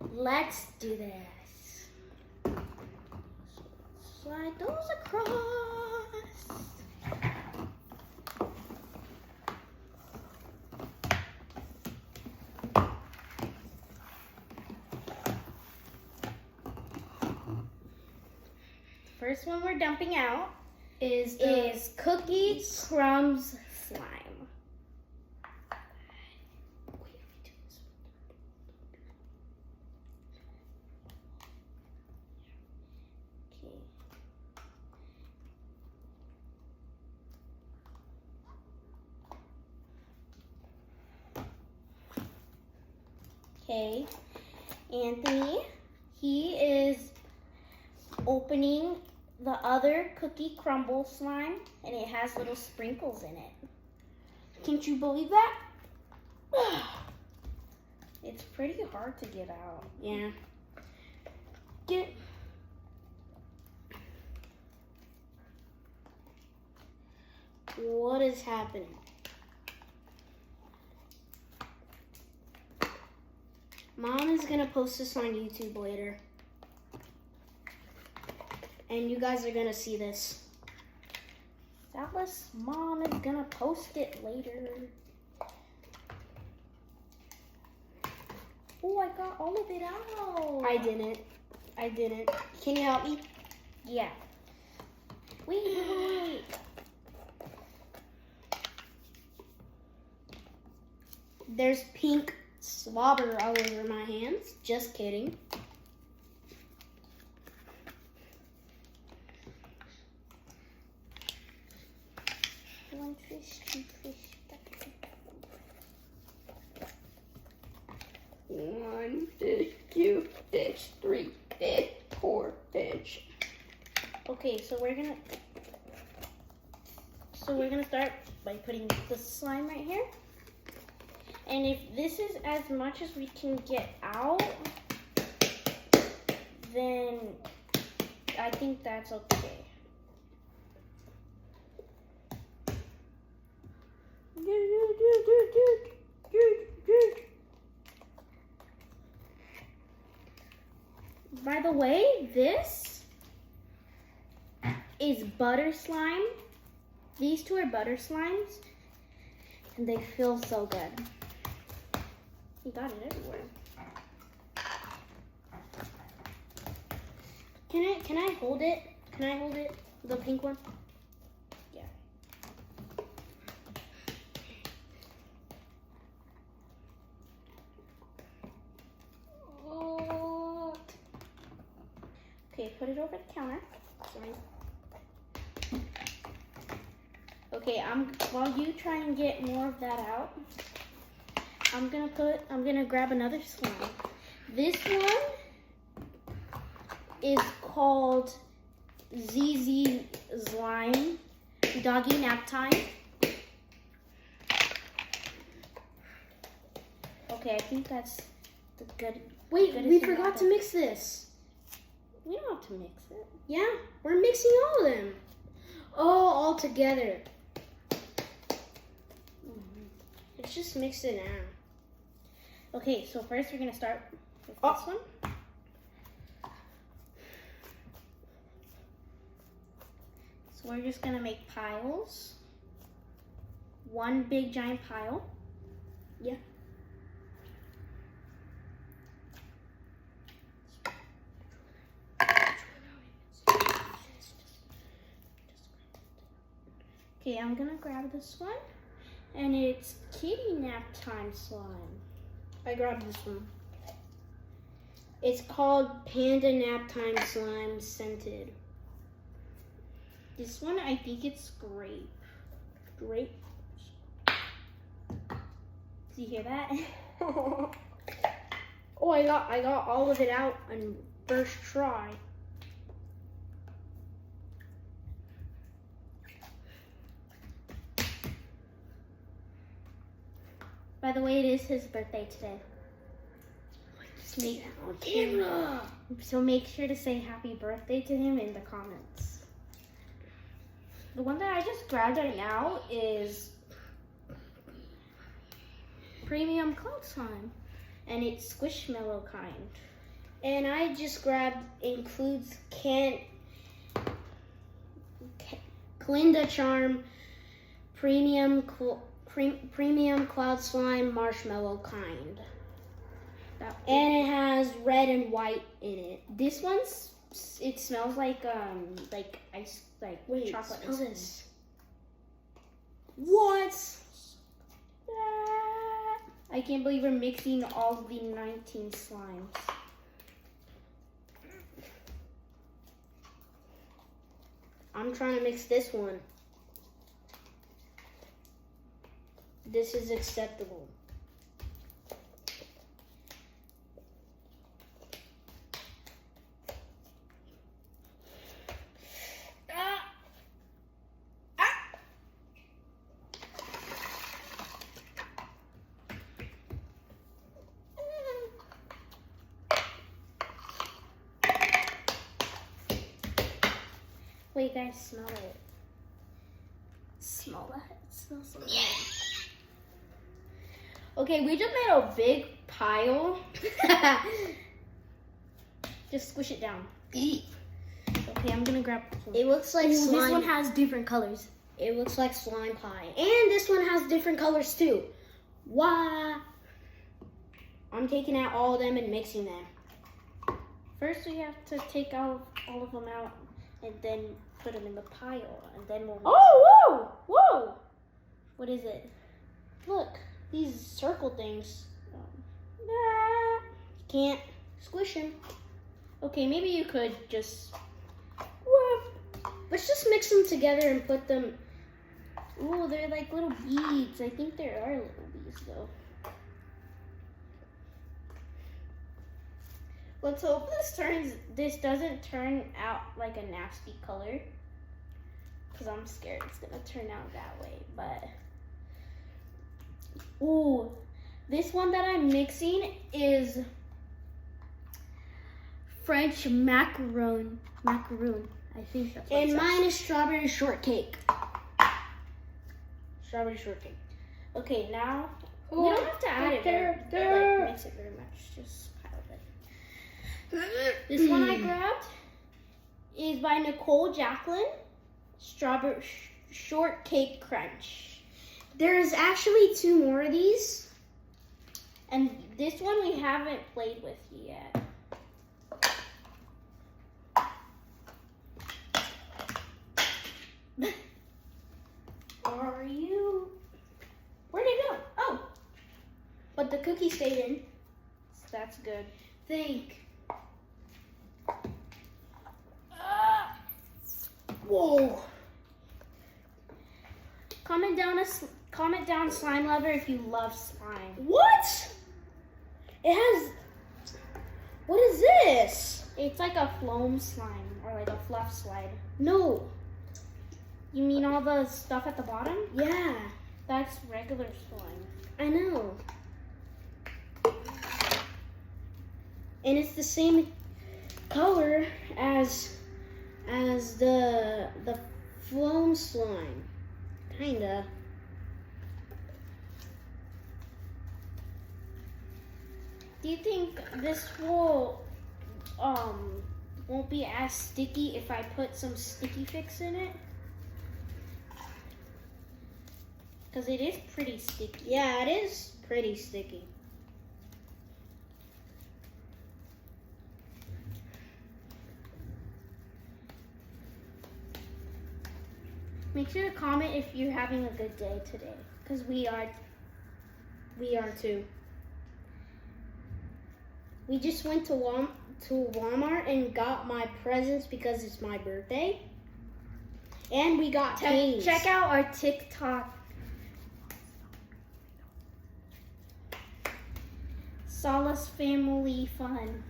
Let's do this. Slide those across. First one we're dumping out is Cookie Crumbs slime. Okay, Anthony, he is opening the other Cookie Crumble slime, and it has little sprinkles in it. Can't you believe that? It's pretty hard to get out. Yeah. What is happening? Mom is gonna post this on YouTube later. And you guys are gonna see this. Doubtless Mom is gonna post it later. Oh, I got all of it out. I didn't. Can you help me? Yeah. Wait. There's pink slobber all over my hands. Just kidding. One fish, two fish. 1 fish, 2 fish, 3 fish, 4 fish. Okay, so we're gonna start by putting the slime right here. And if this is as much as we can get out, then I think that's okay. By the way, this is butter slime. These two are butter slimes, and they feel so good. You got it everywhere. Can I hold it? Can I hold it? The pink one? Yeah. Oh. Okay, put it over the counter. Sorry. Okay, while you try and get more of that out, I'm gonna grab another slime. This one is called ZZ Slime Doggy Nap Time. Okay, I think that's the good. Wait, we forgot to mix this. We don't have to mix it. Yeah, we're mixing all of them. Oh, all together. Let's just mix it now. Okay, so first we're gonna start with this one. So we're just gonna make piles. One big giant pile. Yeah. Okay, I'm gonna grab this one. And it's Kitty Nap Time slime. I grabbed this one. It's called Panda Nap Time Slime Scented. This one, I think it's grape. Grape. Do you hear that? Oh, I got all of it out on first try. By the way, it is his birthday today. So make sure to say happy birthday to him in the comments. The one that I just grabbed right now is Premium Cloud Slime. and it's Squishmallow kind. And I just grabbed includes Clinda Charm Premium Cloud Slime Marshmallow kind. And it has red and white in it. This one's it smells like ice, like Wait, chocolate. smell ice cream. this. What? I can't believe we're mixing all the 19 slimes. I'm trying to mix this one. This is acceptable. Wait, guys, smell it. Smell that? It smells so good. Okay, we just made a big pile. Just squish it down. Okay, I'm gonna grab this one. It looks like slime. This one has different colors. It looks like slime pie. And this one has different colors too. Why? I'm taking out all of them and mixing them. First, we have to take all of them out and then put them in the pile, and then we'll. Oh, whoa, whoa. What is it? Look, these circle things. Ah. Can't squish them. Okay, maybe you could just. Let's just mix them together and put them. Ooh, they're like little beads. I think there are little beads though. Let's hope this doesn't turn out like a nasty color, because I'm scared it's gonna turn out that way. But ooh, this one that I'm mixing is French macaroon. I think that's what And it says. mine is strawberry shortcake. Strawberry shortcake. Okay, now we don't have to add it like, mix it very much. Just pile it. This one I grabbed is by Nicole Jacqueline. Strawberry shortcake crunch. There's actually 2 more of these. And this one we haven't played with yet. Are you? Where'd it go? Oh, But the cookie stayed in. that's good. Think. Whoa. Comment down slime lover if you love slime. What? It has. What is this? It's like a foam slime or like a fluff slide. No. You mean all the stuff at the bottom? Yeah, That's regular slime. I know. And it's the same color as the foam slime. Kinda. Do you think this won't be as sticky if I put some sticky fix in it? Because it is pretty sticky. Yeah, it is pretty sticky. Make sure to comment if you're having a good day today, because we are. We are too. We just went to Walmart and got my presents because it's my birthday. And we got pennies. Check out our TikTok. Solace Family Fun.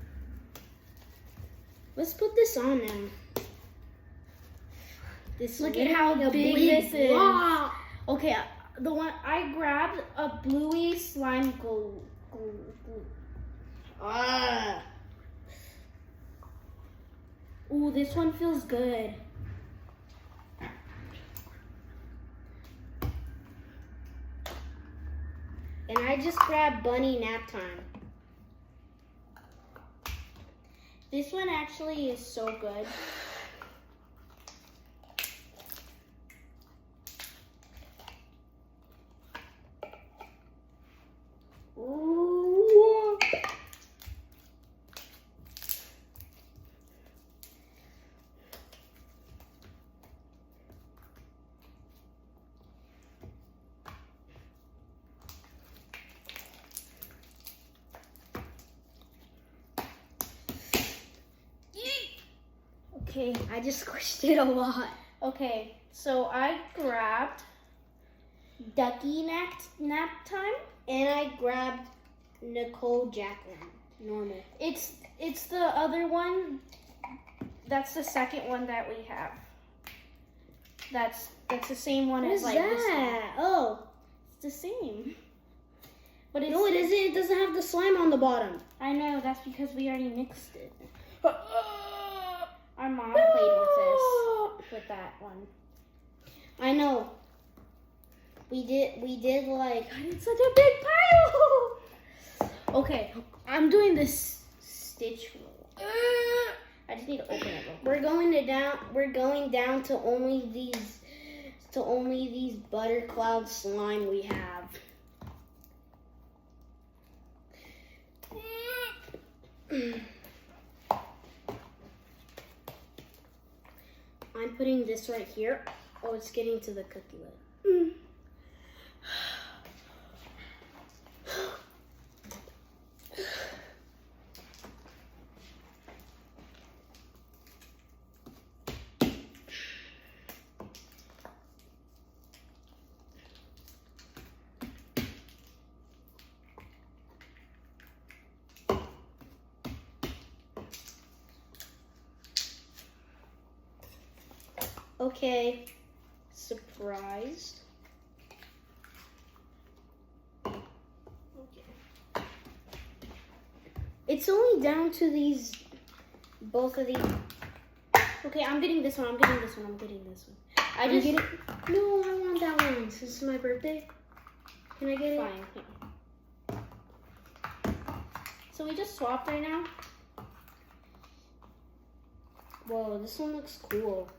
Let's put this on now. This Look at how literally big a this is. block. Okay, the one I grabbed a bluey slime glue. Ah. Ooh, this one feels good. And I just grabbed Bunny Nap Time. This one actually is so good. Ooh. Okay. I just squished it a lot. Okay. So I grabbed Ducky Nap Time. And I grabbed Nicole Jacqueline. Normal. It's the other one. That's the second one that we have. That's the same one What as is like this one. that? Oh. It's the same. But it's No, it isn't. It doesn't have the slime on the bottom. I know, that's because we already mixed it. Our mom played with that one. I know. We did like. God, it's such a big pile. Okay, I'm doing this stitch roll. I just need to open it. We're going down to only these butter cloud slime we have. I'm putting this right here. Oh, it's getting to the cookie lid. Okay, surprised. Okay. It's only down to both of these. Okay, I'm getting this one. I'm getting this one. No, I want that one. This is my birthday. Can I get it? Fine. Here. So we just swapped right now. Whoa, this one looks cool.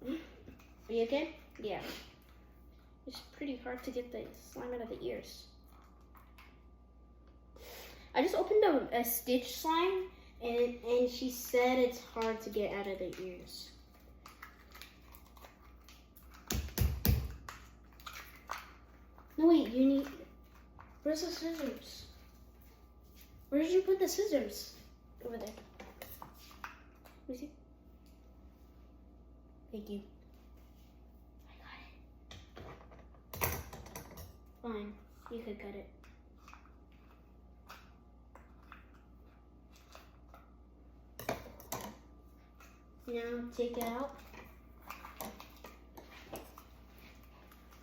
Are you okay? Yeah. It's pretty hard to get the slime out of the ears. I just opened a stitch slime. And she said it's hard to get out of the ears. No, wait, you need. Where's the scissors? Where did you put the scissors? Over there. Let me see. Thank you. I got it. Fine. You could cut it. Now take it out.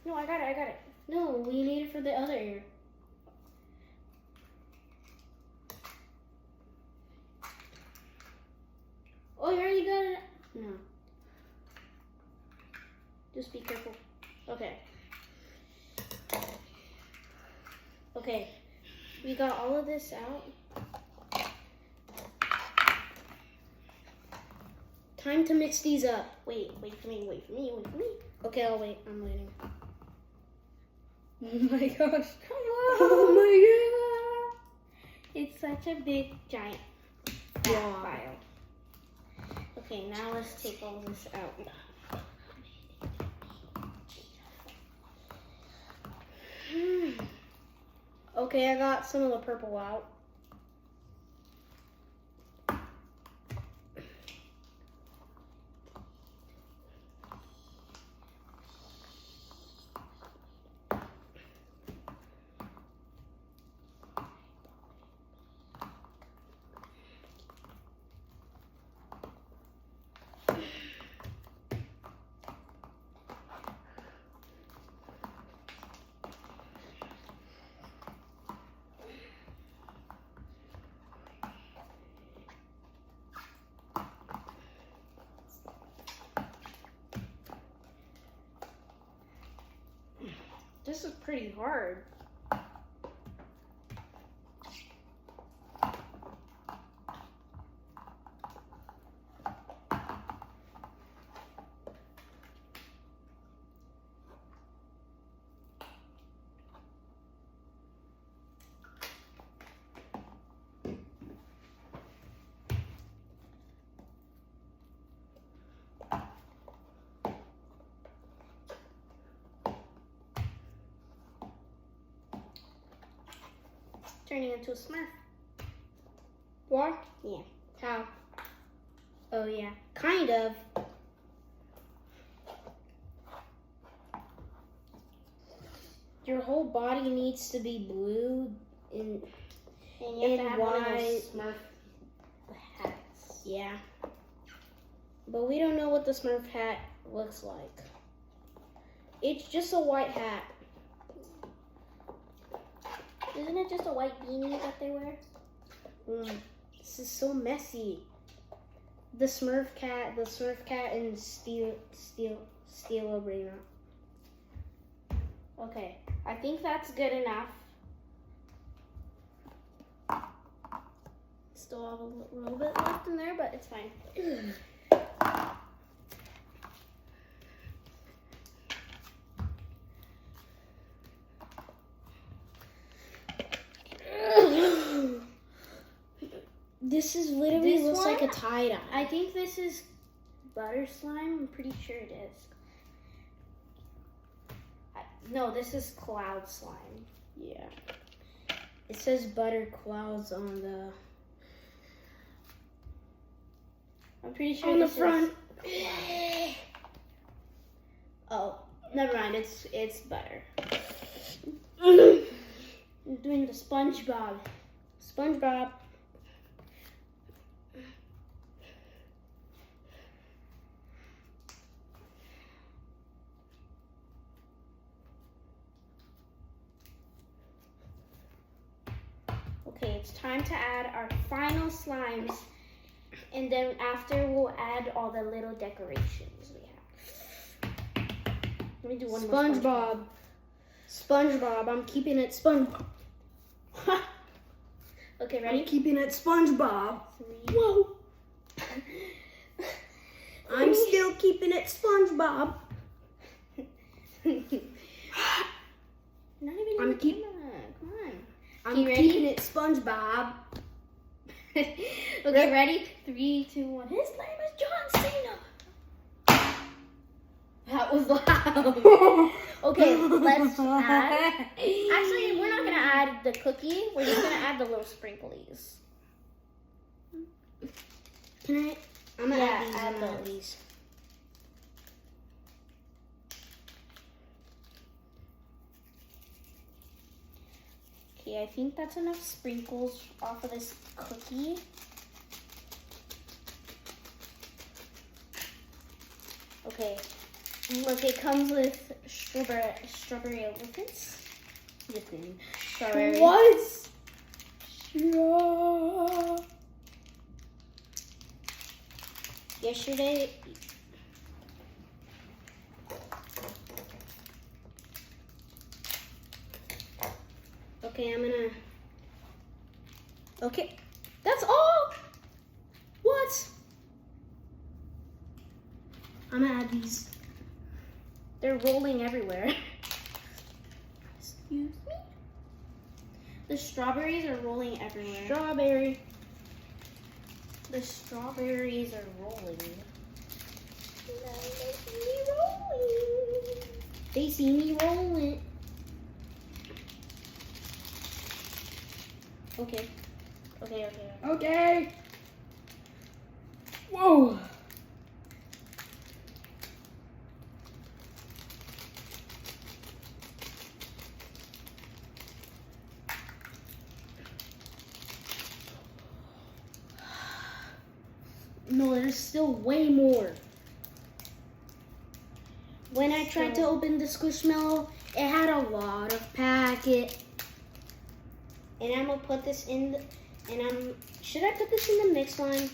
No, I got it. No, we need it for the other ear. Oh, you already got it? No. Just be careful. Okay. Okay. We got all of this out. Time to mix these up. Wait for me. Okay, I'll wait. I'm waiting. Oh my gosh. Oh my It's such a big, giant Wow. file. Okay, now let's take all this out. god. Okay, I got some of the purple out. This is pretty hard. turning into a Smurf. What? Yeah. How? Oh yeah. Kind of. Your whole body needs to be blue and And you have to And have one of why- those Smurf hats. yeah. But we don't know what the Smurf hat looks like. It's just a white hat. Isn't it just a white beanie that they wear? This is so messy. The Smurf cat, and Steel Arena. Okay, I think that's good enough. Still have a little bit left in there, but it's fine. This is literally This looks like a one? tie-dye. I think this is butter slime. I'm pretty sure it is. No, this is cloud slime. Yeah. It says butter clouds on the I'm pretty sure on the this front. Is... Oh, never mind. It's butter. I'm doing the SpongeBob. SpongeBob. Okay, it's time to add our final slimes, and then after we'll add all the little decorations we have. Let me do one more. SpongeBob. SpongeBob. I'm keeping it SpongeBob. Okay, I'm ready? keeping it SpongeBob. 3. Whoa. I'm still keeping it SpongeBob. Not even I'm in the keep- camera. Come on. I'm You ready? keeping it SpongeBob. Okay, ready? 3, 2, 1. His name is John Cena. That was loud. Okay, let's add. Actually, we're not gonna add the cookie. We're just gonna add the little sprinklies. Can I? I'm gonna Yeah, add add these. Add those. these. Okay, I think that's enough sprinkles off of this cookie. Okay, look, it comes with strawberry elephants. Just kidding. Strawberry. What? Yeah. Yesterday, Okay, I'm gonna. Okay, that's all. What? I'm gonna add these. they're rolling everywhere. Excuse me? The strawberries are rolling everywhere. Strawberry. The strawberries are rolling. They see me rolling. Okay. Okay. Okay. Whoa. No, there's still way more. When I tried to open the Squishmallow, it had a lot of packet. And I'm gonna put this in the, should I put this in the mix line?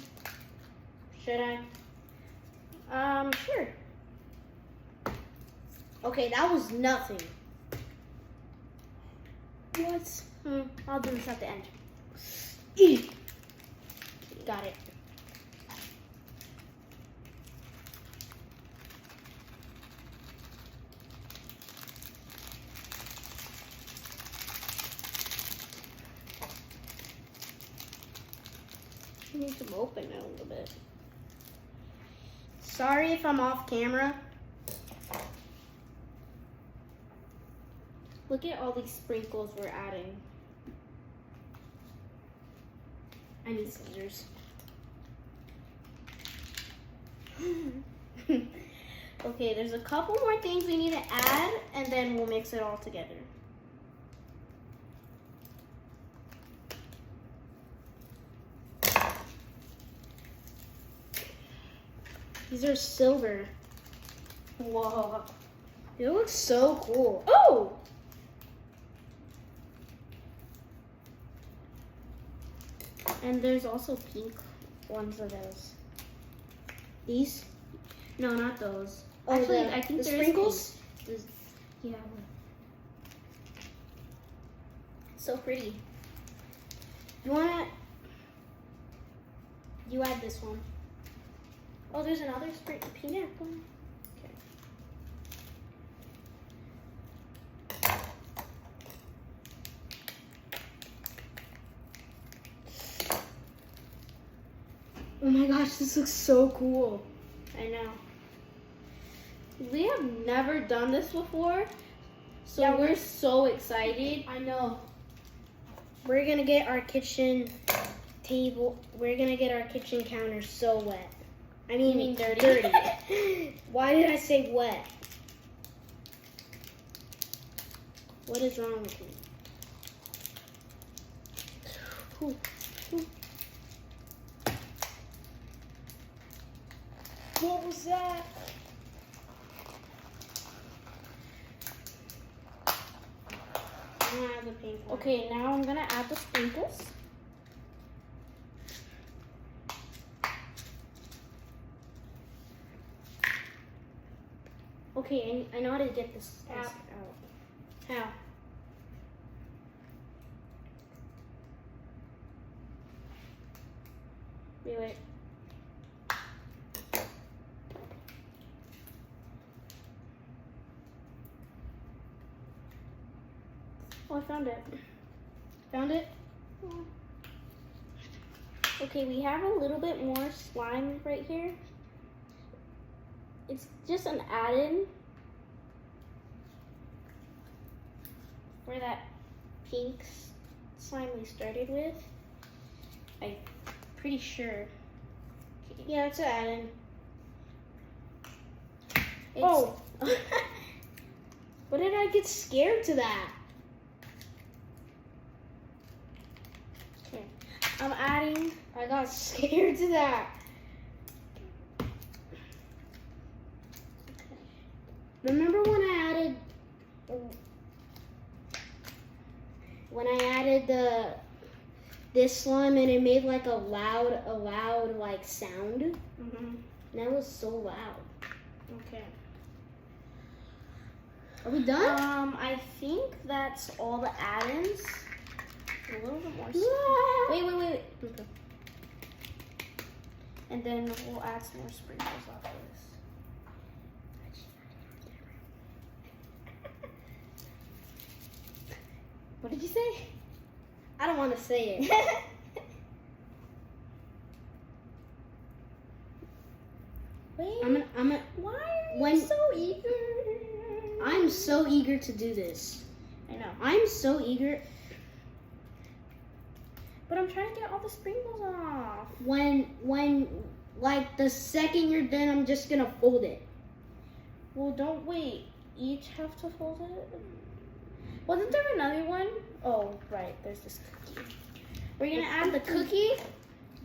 Should I? Sure. Okay, that was nothing. What? I'll do this at the end. Got it. I need to open it a little bit. Sorry if I'm off camera. Look at all these sprinkles we're adding. I need scissors. Okay, there's a couple more things we need to add, and then we'll mix it all together. These are silver. Whoa. It looks so cool. Oh! And there's also pink ones of those. These? No, not those. Oh, Actually, the- I think the there is sprinkles? pink. Yeah. So pretty. You wanna? You add this one. Oh, there's another pink one. Okay. Oh my gosh, this looks so cool. I know. We have never done this before, so Yeah, we're so excited. I know. We're gonna get our kitchen table. We're gonna get our kitchen counter so wet. I mean, You mean dirty? dirty. Why did I say wet? What is wrong with me? Ooh, ooh. What was that? I don't have the pink one. Okay, now I'm gonna add the sprinkles. Okay, I know how to get this Out. out. How? Wait. Oh, I found it. Found it? Okay, we have a little bit more slime right here. It's just an add-in for that pink slime we started with. I'm pretty sure. Okay. Yeah, it's an add-in. It's- Oh! What did I get scared to that? Okay. I'm adding. I got scared to that. Remember when I added this slime and it made like a loud like sound? That was so loud. Okay. Are we done? I think that's all the add-ins. A little bit more. Wait. Okay. And then we'll add some more sprinkles after this. What did you say? I don't want to say it. Wait. Why are when- so eager? I'm so eager to do this. I know. I'm so eager. But I'm trying to get all the sprinkles off. When like the second you're done, I'm just gonna fold it. Well, don't wait. Each have to fold it? Wasn't there another one? Oh, right. There's this cookie. We're going to add the cookie,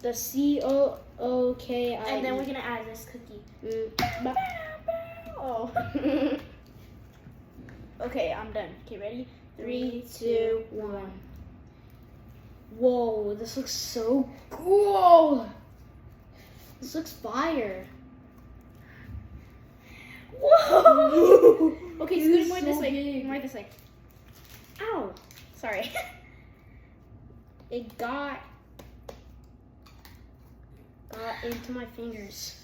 The COOKI. and then we're going to add this cookie. Oh. Okay, I'm done. Okay, ready? 3, 2, 1. Whoa, this looks so cool. This looks fire. Whoa! Okay, This scoot is more so this way. big. More this way. Ow! Sorry. It got into my fingers.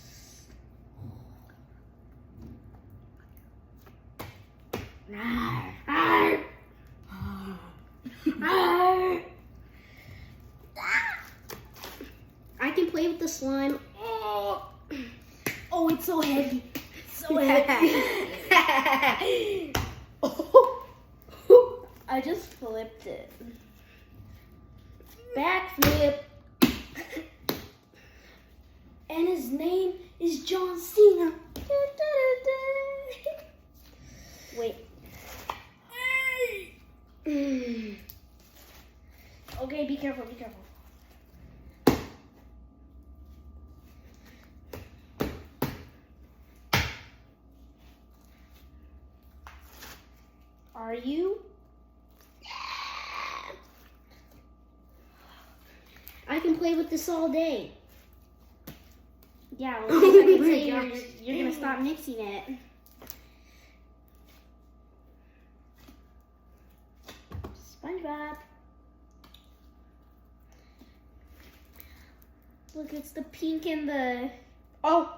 I can play with the slime. Oh, it's so heavy. So heavy. I just flipped it. Backflip. And his name is John Cena. Wait. Okay, be careful, be careful. Are you? I can play with this all day. Yeah, well, I can say you're gonna stop mixing it. SpongeBob. Look, it's the pink and the... Oh!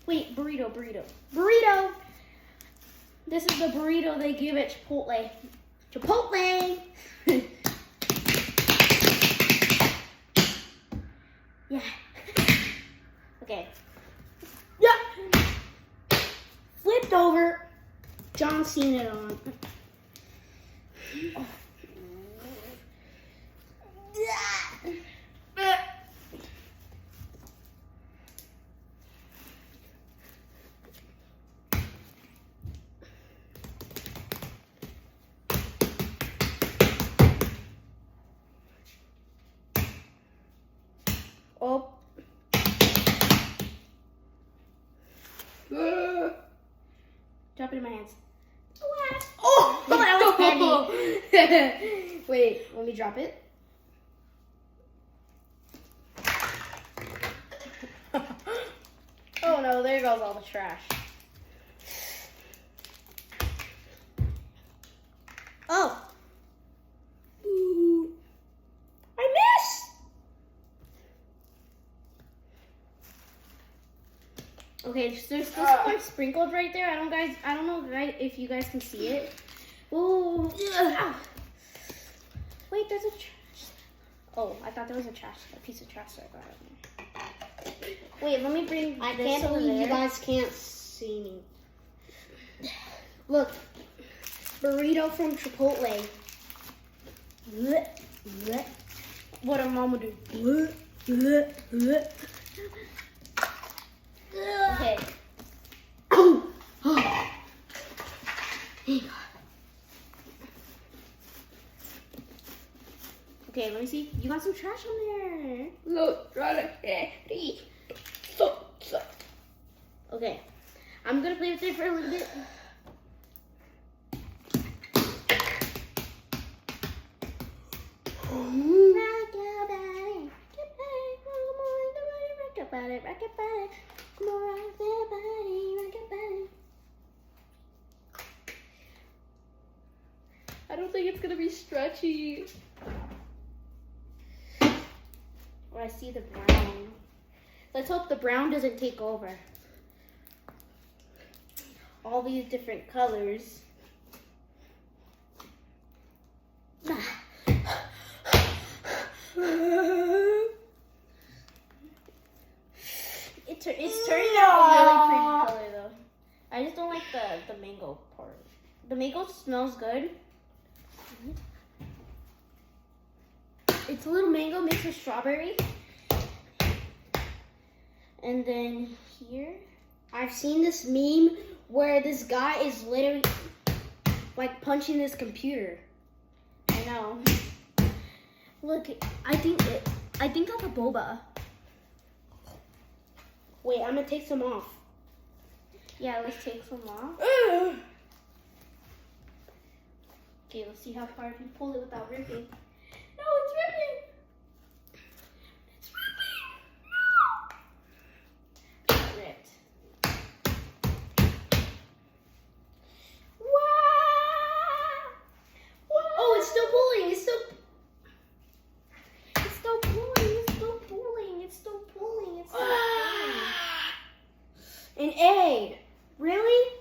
Wait, burrito. Burrito! This is the burrito they give at Chipotle. Chipotle! Yeah. Okay. Yeah. Flipped over. John Cena on. Oh. Drop it in my hands. Oh, that was heavy. Wait, let me drop it. Oh no, there goes all the trash. Oh. I missed! Okay, so there's still some sprinkled right there. I don't know guys, if you guys can see it. Ooh. Ow. Wait, there's a trash. Oh, I thought there was a piece of trash that I got out of there. Wait, let me bring I this can't over believe you there. guys can't see me. Look, burrito from Chipotle. What a mama do. Okay. Okay, let me see. You got some trash on there. Look, right there. Okay. I'm gonna play with it for a little bit. I don't think it's gonna be stretchy. Or I see the brown. Let's hope the brown doesn't take over. All these different colors. It's turning out a really pretty color though. I just don't like the mango part. The mango smells good. It's a little mango mixed with strawberry. And then here, I've seen this meme where this guy is literally like punching his computer. I know. Look, I think that's a boba. Wait, I'm gonna take some off. Yeah, let's take some off. Okay, let's see how far I can pull it without ripping. No, it's ripping. It's ripping. No. It ripped. Wow. Oh, it's still pulling. It's still. It's still pulling. It's still pulling. It's still pulling. It's still pulling. An A. Really?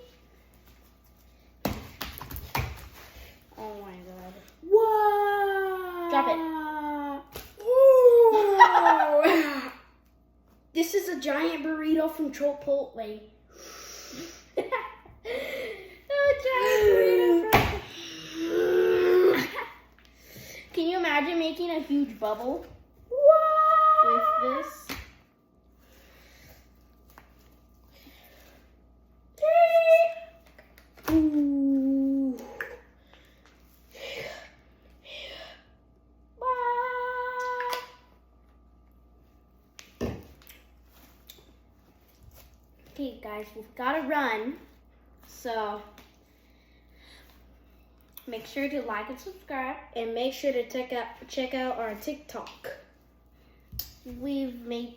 Oh my god. Whoa. Drop it. Ooh. This is a giant burrito from Chipotle. Oh, giant burrito. huge bubble What? with this. Ooh. Okay, guys, we've got to run. So make sure to like and subscribe. And make sure to check out our TikTok. We've made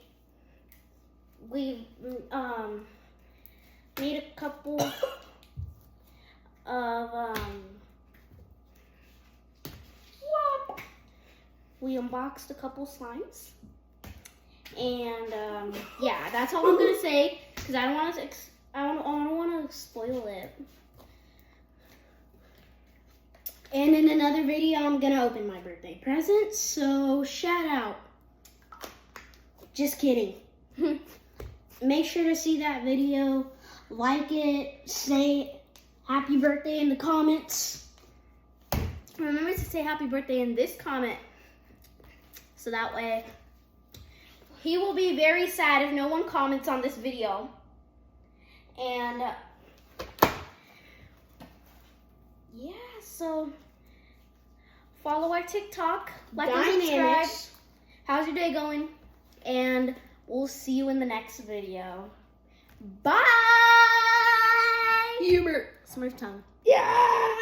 a couple of we unboxed a couple slimes, and yeah, that's all I'm gonna say because I don't want to I don't want to spoil it. And in another video, I'm gonna open my birthday presents. So shout out. Just kidding. Make sure to see that video, like it, say happy birthday in the comments. Remember to say happy birthday in this comment, so that way he will be very sad if no one comments on this video. And yeah, so follow our TikTok, like and subscribe. Dynamics. How's your day going? And we'll see you in the next video. Bye! Humor. Smurf tongue. Yeah.